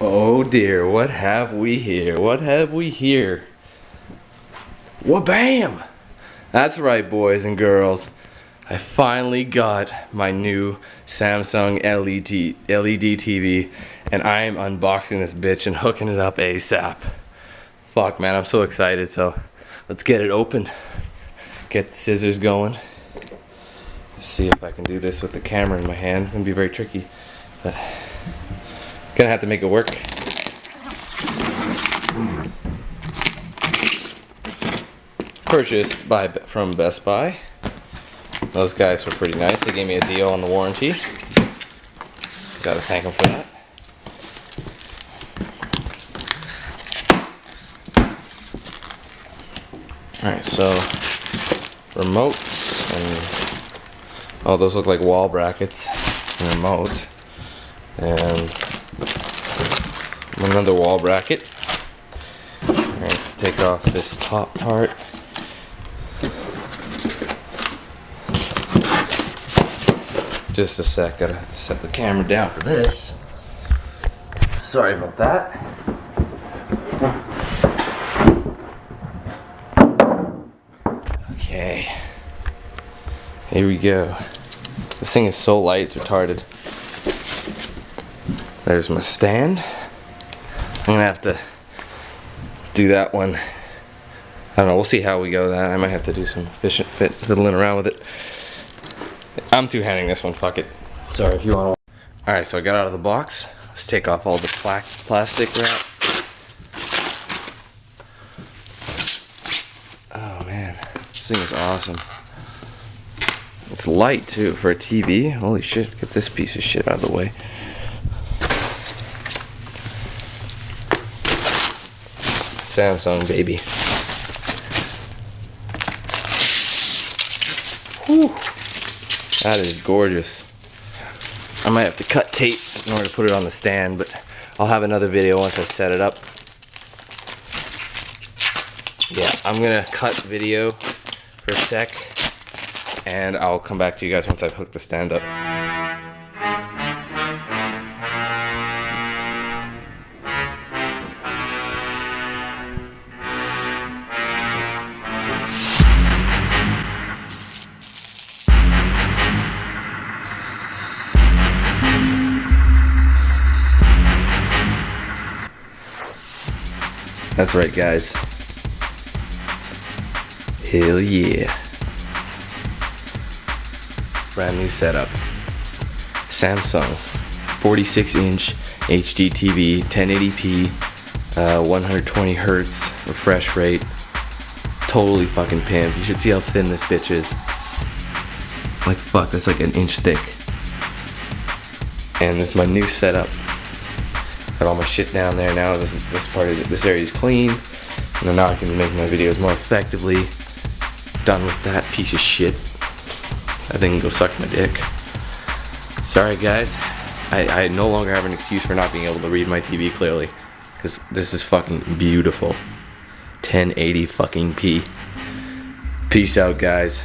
Oh dear, what have we here? What have we here? Wha-bam! That's right, boys and girls. I finally got my new Samsung LED TV, and I am unboxing this bitch and hooking it up ASAP. Fuck, man, I'm so excited. So let's get it open. Get the scissors going. Let's see if I can do this with the camera in my hand. It's gonna be very tricky, but gonna have to make it work. Purchased from Best Buy. Those guys were pretty nice. They gave me a deal on the warranty. Gotta thank them for that. Alright, so remotes and oh, those look like wall brackets. Remote and another wall bracket. Alright, take off this top part. Just a sec, gotta have to set the camera down for this. Sorry about that. Okay, here we go. This thing is so light, it's retarded. There's my stand. I'm gonna have to do that one. I don't know, we'll see how we go with that. I might have to do some fiddling around with it. I'm two-handing this one, fuck it. Sorry if you want to. Alright, so I got out of the box. Let's take off all the plastic wrap. Oh man, this thing is awesome. It's light too for a TV. Holy shit, get this piece of shit out of the way. Samsung, baby. Whew. That is gorgeous. I might have to cut tape in order to put it on the stand, but I'll have another video once I set it up. Yeah, I'm gonna cut video for a sec, and I'll come back to you guys once I've hooked the stand up. That's right, guys. Hell yeah. Brand new setup. Samsung 46-inch HD TV, 1080p, 120 hertz refresh rate. Totally fucking pimp. You should see how thin this bitch is. Like fuck, that's like an inch thick. And this is my new setup. Got all my shit down there now. This area is clean, and then now I can make my videos more effectively. Done with that piece of shit. I think I can go suck my dick. Sorry guys, I no longer have an excuse for not being able to read my TV clearly, because this is fucking beautiful. 1080 fucking p. Peace out, guys.